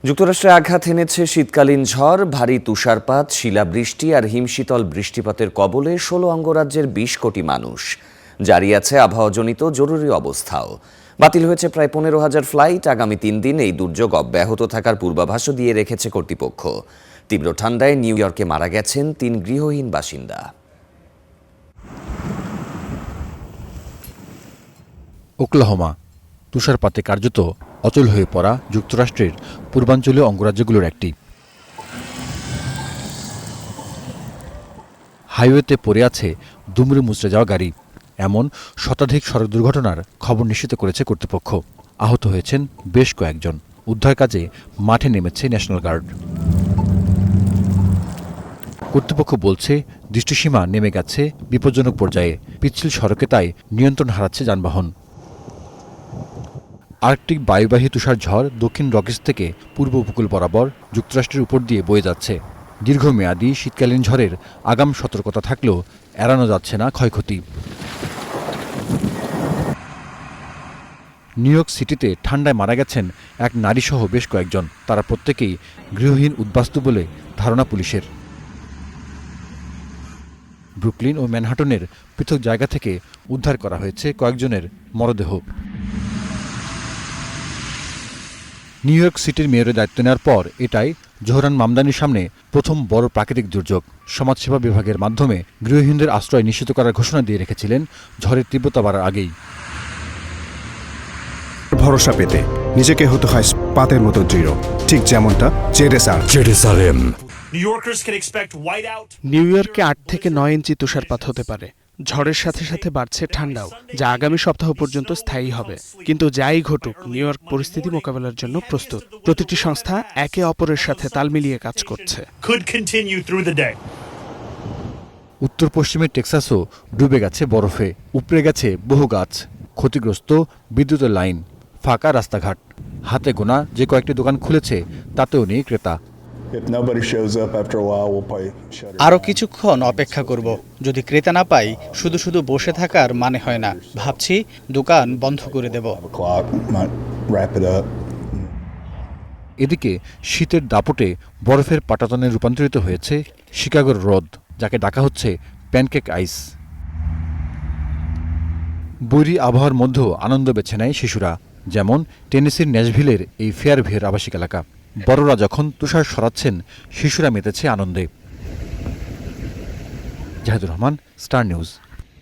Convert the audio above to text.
যুক্তরাষ্ট্রে আঘাত এনেছে শীতকালীন ঝড়, ভারী তুষারপাত, শিলাবৃষ্টি আর হিমশীতল বৃষ্টিপাতের কবলে ১৬ অঙ্গরাজ্যের ২০ কোটি মানুষ। জারি আছে আবহাওয়াজনিত জরুরি অবস্থাও। বাতিল হয়েছে প্রায় ১৫,০০০ ফ্লাইট। আগামী ৩ দিন এই দুর্যোগ অব্যাহত থাকার পূর্বাভাসও দিয়ে রেখেছে কর্তৃপক্ষ। তীব্র ঠান্ডায় নিউ ইয়র্কে মারা গেছেন ৩ গৃহহীন বাসিন্দা। ওকলাহোমা তুষারপাতে কার্যত অচল হয়ে পড়া যুক্তরাষ্ট্রের পূর্বাঞ্চলীয় অঙ্গরাজ্যগুলোর একটি। হাইওয়েতে পড়ে আছে দুমড়ে মুচড়ে যাওয়া গাড়ি। এমন শতাধিক সড়ক দুর্ঘটনার খবর নিশ্চিত করেছে কর্তৃপক্ষ। আহত হয়েছেন বেশ কয়েকজন। উদ্ধার কাজে মাঠে নেমেছে ন্যাশনাল গার্ড। কর্তৃপক্ষ বলছে দৃষ্টিসীমা নেমে গেছে বিপজ্জনক পর্যায়ে। পিচ্ছিল সড়কে তাই নিয়ন্ত্রণ হারাচ্ছে যানবাহন। আর্কটিক বায়ুবাহী তুষার ঝড় দক্ষিণ রকিস থেকে পূর্ব উপকূল বরাবর যুক্তরাষ্ট্রের উপর দিয়ে বয়ে যাচ্ছে। দীর্ঘমেয়াদী শীতকালীন ঝড়ের আগাম সতর্কতা থাকলেও এড়ানো যাচ্ছে না ক্ষয়ক্ষতি। নিউ ইয়র্ক সিটিতে ঠান্ডায় মারা গেছেন এক নারীসহ বেশ কয়েকজন। তারা প্রত্যেকেই গৃহহীন উদ্বাস্তু বলে ধারণা পুলিশের। ব্রুকলিন ও ম্যানহাটনের পৃথক জায়গা থেকে উদ্ধার করা হয়েছে কয়েকজনের মরদেহ। নিউ ইয়র্ক সিটির মেয়রের দায়িত্ব নেওয়ার পর এটাই জোহরান মামদানির সামনে প্রথম বড় প্রাকৃতিক দুর্যোগ। সমাজসেবা বিভাগের মাধ্যমে গৃহহীনদের আশ্রয় নিশ্চিত করার ঘোষণা দিয়ে রেখেছিলেন ঝড়ের তীব্রতা বাড়ার আগেই। ভরসা পেতে নিজেকে হতে হয় পাতের মতো দৃঢ়, ঠিক যেমনটা জেরুসালেম। নিউ ইয়র্কে ৮ থেকে ৯ ইঞ্চি তুষারপাত হতে পারে। ঝড়ের সাথে সাথে বাড়ছে ঠান্ডাও, যা আগামী সপ্তাহ পর্যন্ত স্থায়ী হবে। কিন্তু যাই ঘটুক, নিউ ইয়র্ক পরিস্থিতি মোকাবেলার জন্য প্রস্তুত। প্রতিটি সংস্থা একে অপরের সাথে তাল মিলিয়ে কাজ করছে। উত্তর পশ্চিমের টেক্সাসও ডুবে গেছে বরফে। উপড়ে গেছে বহু গাছ, ক্ষতিগ্রস্ত বিদ্যুতের লাইন, ফাঁকা রাস্তাঘাট। হাতে গোনা যে কয়েকটি দোকান খুলেছে তাতেও নেই ক্রেতা। আরও কিছুক্ষণ অপেক্ষা করব। যদি ক্রেতা না পাই, শুধু শুধু বসে থাকার মানে হয় না। ভাবছি দোকান বন্ধ করে দেব। এদিকে শীতের দাপটে বরফের পাটাতনে রূপান্তরিত হয়েছে শিকাগোর হ্রদ, যাকে ডাকা হচ্ছে প্যানকেক আইস। বৈরী আবহাওয়ার মধ্যেও আনন্দ বেছে নেয় শিশুরা, যেমন টেনেসির ন্যাশভিলের এই ফেয়ারভিউর আবাসিক এলাকা। বড়রা যখন তুষার সরাচ্ছেন, শিশুরা মেতেছে আনন্দে। Zahidur Rahman, star news.